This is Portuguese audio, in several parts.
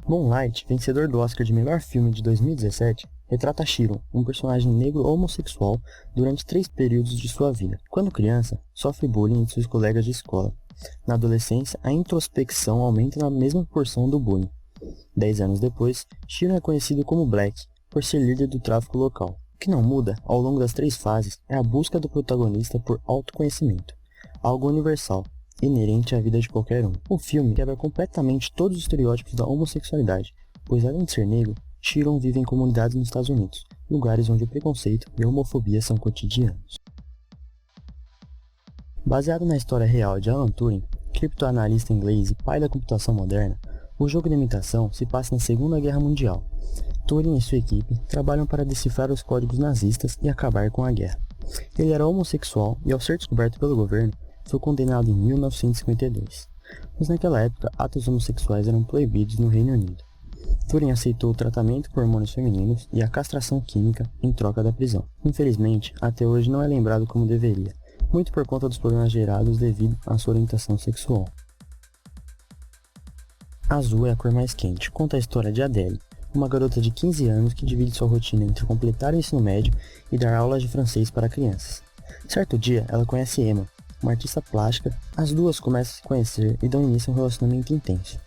Moonlight, vencedor do Oscar de melhor filme de 2017, retrata Chiron, um personagem negro homossexual, durante 3 períodos de sua vida. Quando criança, sofre bullying de seus colegas de escola. Na adolescência, a introspecção aumenta na mesma porção do bullying. 10 anos depois, Chiron é conhecido como Black, por ser líder do tráfico local. O que não muda, ao longo das 3 fases, é a busca do protagonista por autoconhecimento, algo universal, inerente à vida de qualquer um. O filme quebra completamente todos os estereótipos da homossexualidade, pois além de ser negro, Chiron vive em comunidades nos Estados Unidos, lugares onde o preconceito e a homofobia são cotidianos. Baseado na história real de Alan Turing, criptoanalista inglês e pai da computação moderna, o jogo de imitação se passa na Segunda Guerra Mundial. Turing e sua equipe trabalham para decifrar os códigos nazistas e acabar com a guerra. Ele era homossexual e, ao ser descoberto pelo governo, foi condenado em 1952. Mas naquela época, atos homossexuais eram proibidos no Reino Unido. Turing aceitou o tratamento com hormônios femininos e a castração química em troca da prisão. Infelizmente, até hoje não é lembrado como deveria, muito por conta dos problemas gerados devido à sua orientação sexual. Azul é a cor mais quente, conta a história de Adele, uma garota de 15 anos que divide sua rotina entre completar o ensino médio e dar aulas de francês para crianças. Certo dia, ela conhece Emma, uma artista plástica. As duas começam a se conhecer e dão início a um relacionamento intenso.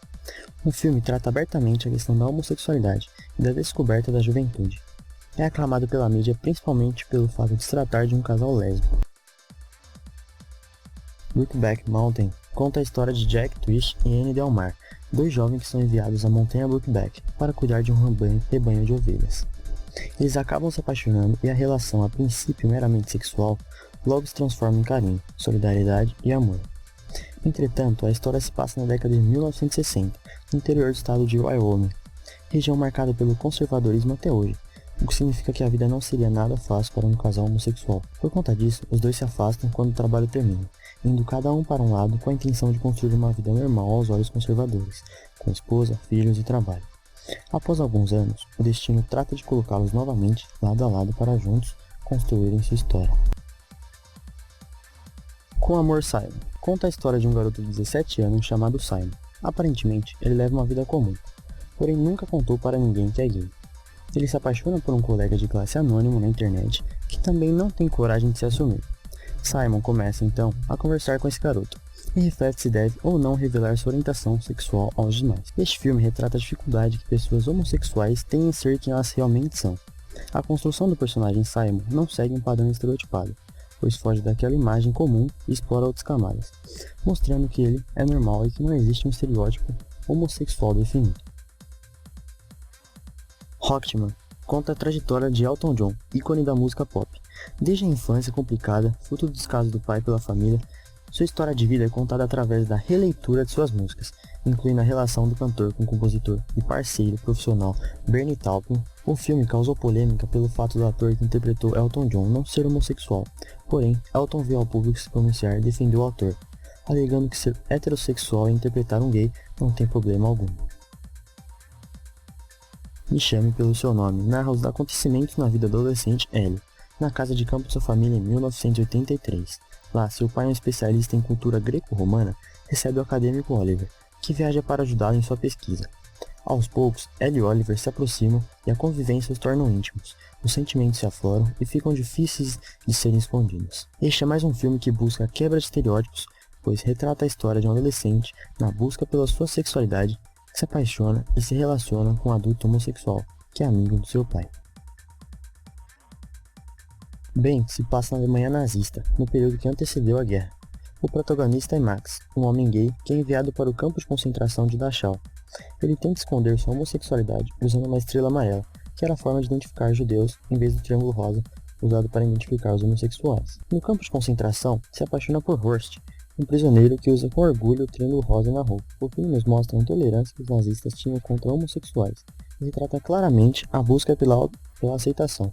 O filme trata abertamente a questão da homossexualidade e da descoberta da juventude. É aclamado pela mídia principalmente pelo fato de se tratar de um casal lésbico. Brokeback Mountain conta a história de Jack Twist e Anne Del Mar, 2 jovens que são enviados à montanha Brokeback para cuidar de um rebanho de ovelhas. Eles acabam se apaixonando e a relação, a princípio meramente sexual, logo se transforma em carinho, solidariedade e amor. Entretanto, a história se passa na década de 1960, no interior do estado de Wyoming, região marcada pelo conservadorismo até hoje, o que significa que a vida não seria nada fácil para um casal homossexual. Por conta disso, os dois se afastam quando o trabalho termina, indo cada um para um lado com a intenção de construir uma vida normal aos olhos conservadores, com esposa, filhos e trabalho. Após alguns anos, o destino trata de colocá-los novamente lado a lado para juntos construírem sua história. Com Amor, Simon conta a história de um garoto de 17 anos chamado Simon. Aparentemente, ele leva uma vida comum, porém nunca contou para ninguém que é gay. Ele se apaixona por um colega de classe anônimo na internet que também não tem coragem de se assumir. Simon começa então a conversar com esse garoto e reflete se deve ou não revelar sua orientação sexual aos demais. Este filme retrata a dificuldade que pessoas homossexuais têm em ser quem elas realmente são. A construção do personagem Simon não segue um padrão estereotipado, pois foge daquela imagem comum e explora outras camadas, mostrando que ele é normal e que não existe um estereótipo homossexual definido. Rocketman conta a trajetória de Elton John, ícone da música pop. Desde a infância complicada, fruto do descaso do pai pela família, sua história de vida é contada através da releitura de suas músicas, incluindo a relação do cantor com o compositor e parceiro profissional Bernie Taupin. O filme causou polêmica pelo fato do ator que interpretou Elton John não ser homossexual, porém, Elton veio ao público se pronunciar e defendeu o ator, alegando que ser heterossexual e interpretar um gay não tem problema algum. Me Chame Pelo Seu Nome narra os acontecimentos na vida adolescente Ellie, na casa de campo de sua família em 1983. Lá, seu pai, um especialista em cultura greco-romana, recebe o acadêmico Oliver, que viaja para ajudá-lo em sua pesquisa. Aos poucos, Ellie e Oliver se aproximam e a convivência os tornam íntimos, os sentimentos se afloram e ficam difíceis de serem escondidos. Este é mais um filme que busca a quebra de estereótipos, pois retrata a história de um adolescente na busca pela sua sexualidade, que se apaixona e se relaciona com um adulto homossexual, que é amigo do seu pai. Ben se passa na Alemanha nazista, no período que antecedeu a guerra. O protagonista é Max, um homem gay que é enviado para o campo de concentração de Dachau. Ele tenta esconder sua homossexualidade usando uma estrela amarela, que era a forma de identificar judeus em vez do triângulo rosa, usado para identificar os homossexuais. No campo de concentração, se apaixona por Horst, um prisioneiro que usa com orgulho o triângulo rosa na roupa. O filme nos mostra a intolerância que os nazistas tinham contra homossexuais e retrata claramente a busca pela aceitação,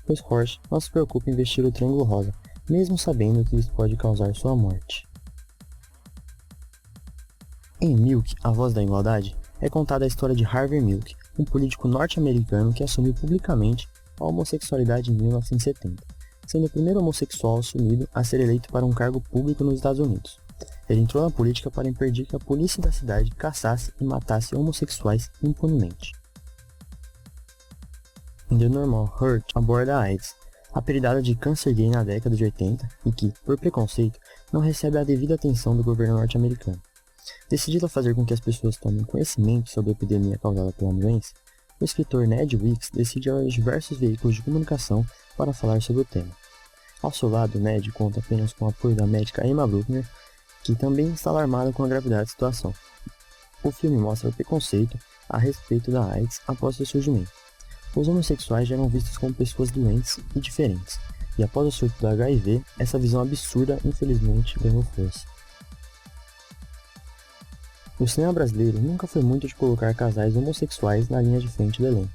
pois Horst não se preocupa em vestir o triângulo rosa, mesmo sabendo que isso pode causar sua morte. Em Milk, A Voz da Igualdade, é contada a história de Harvey Milk, um político norte-americano que assumiu publicamente a homossexualidade em 1970, sendo o primeiro homossexual assumido a ser eleito para um cargo público nos Estados Unidos. Ele entrou na política para impedir que a polícia da cidade caçasse e matasse homossexuais impunemente. The Normal Heart aborda a AIDS, apelidada de câncer gay na década de 80 e que, por preconceito, não recebe a devida atenção do governo norte-americano. Decidido a fazer com que as pessoas tomem conhecimento sobre a epidemia causada pela doença, o escritor Ned Wicks decide ir aos diversos veículos de comunicação para falar sobre o tema. Ao seu lado, Ned conta apenas com o apoio da médica Emma Bruckner, que também está alarmada com a gravidade da situação. O filme mostra o preconceito a respeito da AIDS após seu surgimento. Os homossexuais já eram vistos como pessoas doentes e diferentes, e após o surto do HIV, essa visão absurda infelizmente ganhou força. O cinema brasileiro nunca foi muito de colocar casais homossexuais na linha de frente do elenco,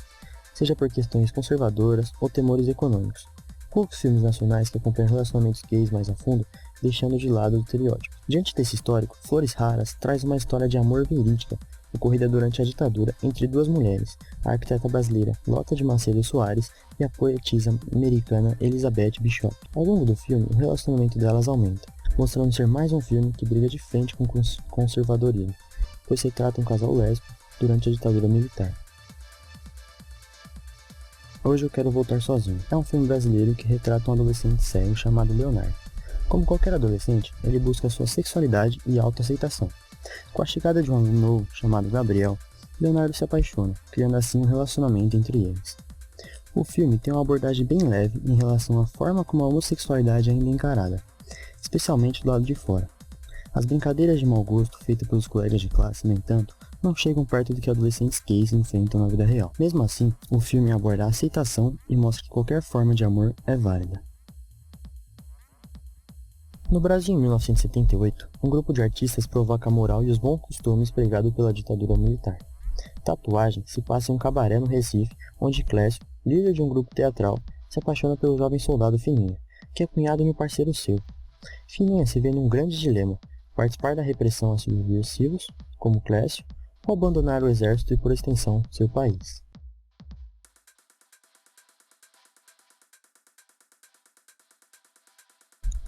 seja por questões conservadoras ou temores econômicos. Poucos filmes nacionais que acompanham relacionamentos gays mais a fundo, deixando de lado o estereótipo. Diante desse histórico, Flores Raras traz uma história de amor verídica, ocorrida durante a ditadura entre duas mulheres, a arquiteta brasileira Lota de Macedo Soares e a poetisa americana Elizabeth Bishop. Ao longo do filme, o relacionamento delas aumenta, mostrando ser mais um filme que briga de frente com o conservadorismo, pois se trata um casal lésbico durante a ditadura militar. Hoje eu quero voltar sozinho. É um filme brasileiro que retrata um adolescente cego chamado Leonardo. Como qualquer adolescente, ele busca sua sexualidade e autoaceitação. Com a chegada de um aluno novo chamado Gabriel, Leonardo se apaixona, criando assim um relacionamento entre eles. O filme tem uma abordagem bem leve em relação à forma como a homossexualidade ainda é encarada, especialmente do lado de fora. As brincadeiras de mau gosto feitas pelos colegas de classe, no entanto, não chegam perto do que adolescentes gays enfrentam na vida real. Mesmo assim, o filme aborda a aceitação e mostra que qualquer forma de amor é válida. No Brasil, em 1978, um grupo de artistas provoca a moral e os bons costumes pregados pela ditadura militar. Tatuagem se passa em um cabaré no Recife, onde Clécio, líder de um grupo teatral, se apaixona pelo jovem soldado Fininha, que é cunhado de um parceiro seu. Fininha se vê num grande dilema: participar da repressão a subversivos, como Clécio, ou abandonar o exército e, por extensão, seu país.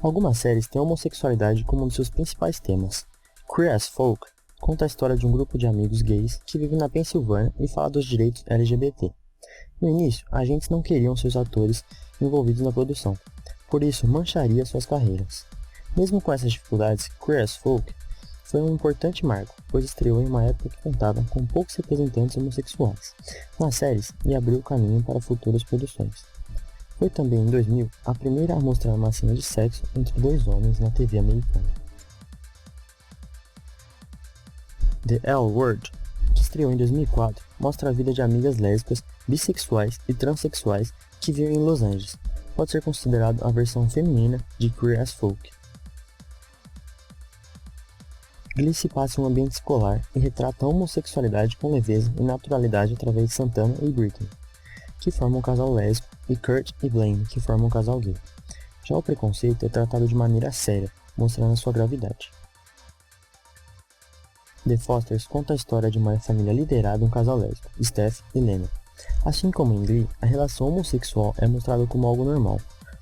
Algumas séries têm a homossexualidade como um de seus principais temas. Queer as Folk conta a história de um grupo de amigos gays que vive na Pensilvânia e fala dos direitos LGBT. No início, agentes não queriam seus atores envolvidos na produção, por isso mancharia suas carreiras. Mesmo com essas dificuldades, Queer as Folk foi um importante marco, pois estreou em uma época que contava com poucos representantes homossexuais nas séries e abriu o caminho para futuras produções. Foi também em 2000 a primeira a mostrar uma cena de sexo entre dois homens na TV americana. The L Word, que estreou em 2004, mostra a vida de amigas lésbicas, bissexuais e transexuais que vivem em Los Angeles. Pode ser considerado a versão feminina de Queer as Folk. Glee se passa em um ambiente escolar e retrata a homossexualidade com leveza e naturalidade através de Santana e Britney, que formam um casal lésbico, e Kurt e Blaine, que formam um casal gay. Já o preconceito é tratado de maneira séria, mostrando a sua gravidade. The Fosters conta a história de uma família liderada por um casal lésbico, Steph e Lena. Assim como em Glee, a relação homossexual é mostrada como algo normal.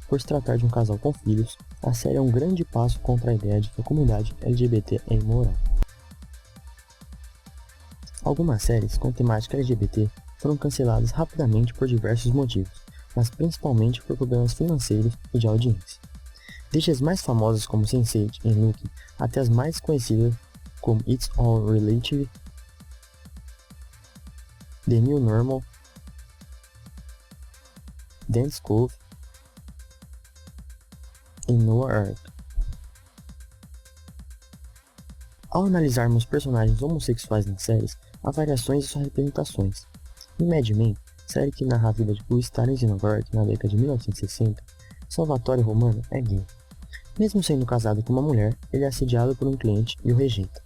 Por se tratar de um casal com filhos, a série é um grande passo contra a ideia de que a comunidade LGBT é imoral. Algumas séries com temática LGBT foram canceladas rapidamente por diversos motivos, mas principalmente por problemas financeiros e de audiência. Desde as mais famosas como Sense8 e Nuke, até as mais conhecidas como It's All Relative, The New Normal, Dance Cove e Noah Ark. Ao analisarmos personagens homossexuais nas séries, há variações em suas representações. Em Mad Men, série que narra a vida de publicitários em Nova York na década de 1960, Salvatore Romano é gay. Mesmo sendo casado com uma mulher, ele é assediado por um cliente e o rejeita.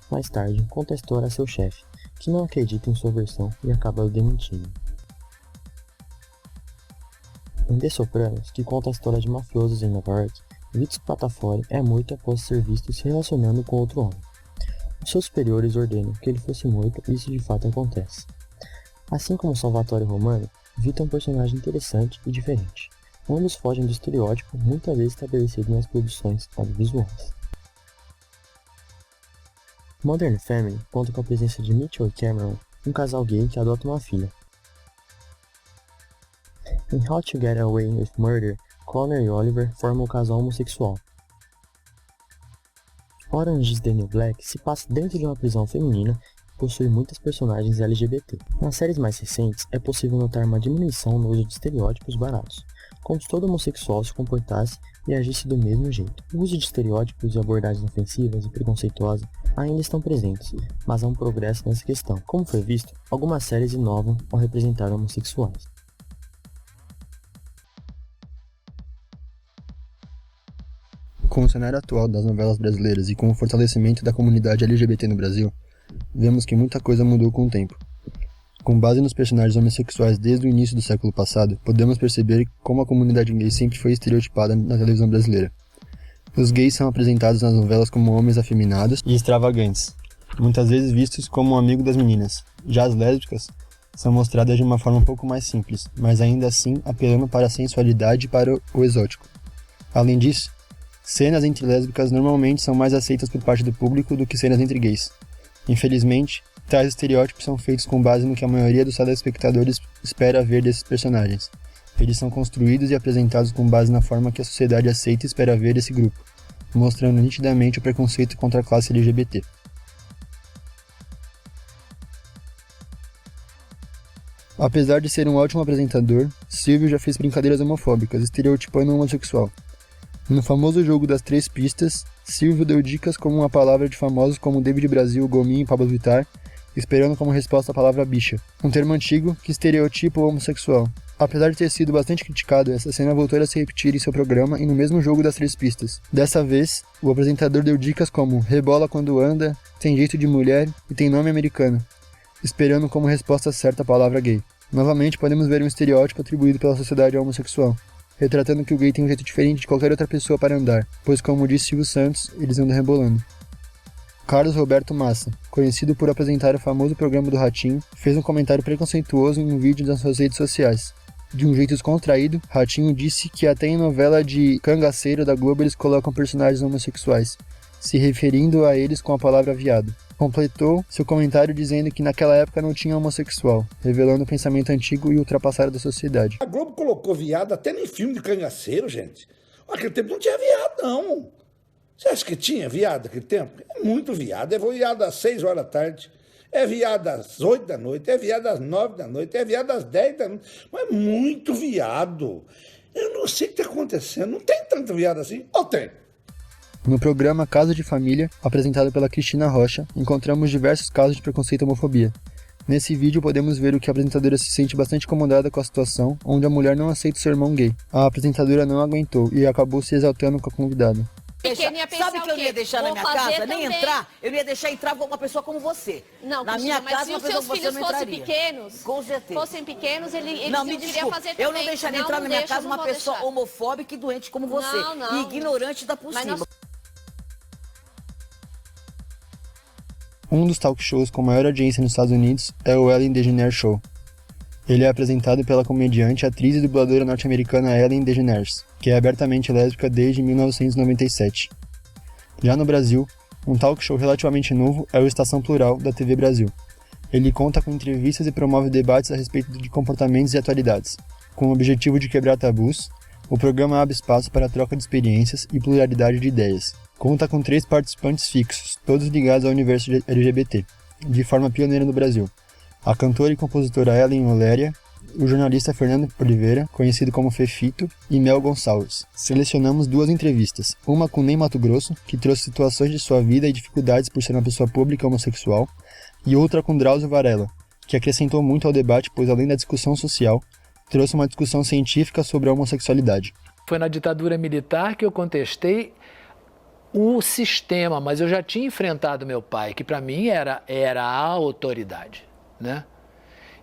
Mais tarde, conta a história a seu chefe, que não acredita em sua versão e acaba o demitindo. Em The Sopranos, que conta a história de mafiosos em Nova York, Vitor Spatafore é morto após ser visto se relacionando com outro homem. Os seus superiores ordenam que ele fosse morto e isso de fato acontece. Assim como Salvatore Romano, Vitor é um personagem interessante e diferente. Ambos fogem do estereótipo muitas vezes estabelecido nas produções audiovisuais. Modern Family conta com a presença de Mitchell e Cameron, um casal gay que adota uma filha. Em How to Get Away with Murder, Connor e Oliver formam um casal homossexual. Orange is the New Black se passa dentro de uma prisão feminina e possui muitas personagens LGBT. Nas séries mais recentes, é possível notar uma diminuição no uso de estereótipos baratos, como se todo homossexual se comportasse e agisse do mesmo jeito. O uso de estereótipos e abordagens ofensivas e preconceituosas ainda estão presentes, mas há um progresso nessa questão. Como foi visto, algumas séries inovam ao representar homossexuais. Com o cenário atual das novelas brasileiras e com o fortalecimento da comunidade LGBT no Brasil, vemos que muita coisa mudou com o tempo. Com base nos personagens homossexuais desde o início do século passado, podemos perceber como a comunidade gay sempre foi estereotipada na televisão brasileira. Os gays são apresentados nas novelas como homens afeminados e extravagantes, muitas vezes vistos como um amigo das meninas. Já as lésbicas são mostradas de uma forma um pouco mais simples, mas ainda assim apelando para a sensualidade e para o exótico. Além disso, cenas entre lésbicas normalmente são mais aceitas por parte do público do que cenas entre gays. Infelizmente, tais estereótipos são feitos com base no que a maioria dos telespectadores espera ver desses personagens. Eles são construídos e apresentados com base na forma que a sociedade aceita e espera ver esse grupo, mostrando nitidamente o preconceito contra a classe LGBT. Apesar de ser um ótimo apresentador, Silvio já fez brincadeiras homofóbicas, estereotipando o homossexual. No famoso jogo das 3 pistas, Silvio deu dicas como uma palavra de famosos como David Brasil, Gominho e Pablo Vittar, esperando como resposta a palavra bicha, um termo antigo que estereotipa o homossexual. Apesar de ter sido bastante criticado, essa cena voltou a se repetir em seu programa e no mesmo jogo das 3 pistas. Dessa vez, o apresentador deu dicas como rebola quando anda, tem jeito de mulher e tem nome americano, esperando como resposta certa a palavra gay. Novamente, podemos ver um estereótipo atribuído pela sociedade ao homossexual, retratando que o gay tem um jeito diferente de qualquer outra pessoa para andar, pois como disse Silvio Santos, eles andam rebolando. Carlos Roberto Massa, conhecido por apresentar o famoso programa do Ratinho, fez um comentário preconceituoso em um vídeo das suas redes sociais. De um jeito descontraído, Ratinho disse que até em novela de cangaceiro da Globo eles colocam personagens homossexuais, se referindo a eles com a palavra viado. Completou seu comentário dizendo que naquela época não tinha homossexual, revelando o pensamento antigo e ultrapassado da sociedade. A Globo colocou viado até em filme de cangaceiro, gente. Naquele tempo não tinha viado, não. Você acha que tinha viado naquele tempo? É muito viado. É viado às 6 horas da tarde, é viado às 8 da noite, é viado às 9 da noite, é viado às 10 da noite. Mas é muito viado. Eu não sei o que está acontecendo. Não tem tanto viado assim? Ou tem? No programa Casa de Família, apresentado pela Cristina Rocha, encontramos diversos casos de preconceito e homofobia. Nesse vídeo podemos ver o que a apresentadora se sente bastante incomodada com a situação, onde a mulher não aceita o seu irmão gay. A apresentadora não aguentou e acabou se exaltando com a convidada. Sabe que eu não ia deixar na minha casa, nem entrar? Eu não ia deixar entrar uma pessoa como você. Não, na minha casa, se os seus filhos fossem pequenos, eles não, me deveriam fazer também. Eu não deixaria entrar na minha casa uma pessoa homofóbica e doente como você. Não. E ignorante da por cima. Um dos talk shows com maior audiência nos Estados Unidos é o Ellen DeGeneres Show. Ele é apresentado pela comediante, atriz e dubladora norte-americana Ellen DeGeneres, que é abertamente lésbica desde 1997. Já no Brasil, um talk show relativamente novo é o Estação Plural, da TV Brasil. Ele conta com entrevistas e promove debates a respeito de comportamentos e atualidades. Com o objetivo de quebrar tabus, o programa abre espaço para a troca de experiências e pluralidade de ideias. Conta com 3 participantes fixos, todos ligados ao universo LGBT, de forma pioneira no Brasil. A cantora e compositora Ellen Oléria, o jornalista Fernando Oliveira, conhecido como Fefito, e Mel Gonçalves. Selecionamos 2 entrevistas, uma com Ney Matogrosso, que trouxe situações de sua vida e dificuldades por ser uma pessoa pública homossexual, e outra com Drauzio Varela, que acrescentou muito ao debate, pois além da discussão social, trouxe uma discussão científica sobre a homossexualidade. Foi na ditadura militar que eu contestei o sistema, mas eu já tinha enfrentado meu pai, que para mim era a autoridade, né?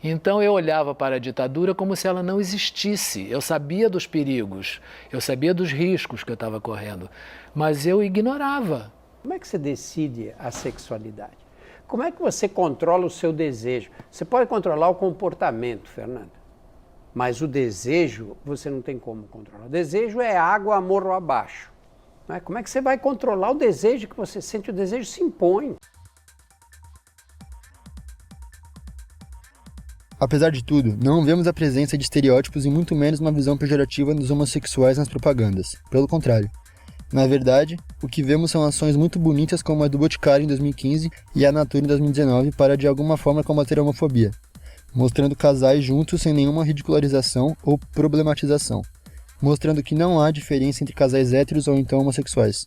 Então eu olhava para a ditadura como se ela não existisse. Eu sabia dos perigos, eu sabia dos riscos que eu estava correndo, mas eu ignorava. Como é que você decide a sexualidade? Como é que você controla o seu desejo? Você pode controlar o comportamento, Fernanda, mas o desejo você não tem como controlar. O desejo é água, morro abaixo. Como é que você vai controlar o desejo que você sente? O desejo se impõe. Apesar de tudo, não vemos a presença de estereótipos e muito menos uma visão pejorativa dos homossexuais nas propagandas. Pelo contrário. Na verdade, o que vemos são ações muito bonitas como a do Boticário em 2015 e a Natura em 2019 para de alguma forma combater a homofobia, mostrando casais juntos sem nenhuma ridicularização ou problematização, mostrando que não há diferença entre casais héteros ou então homossexuais.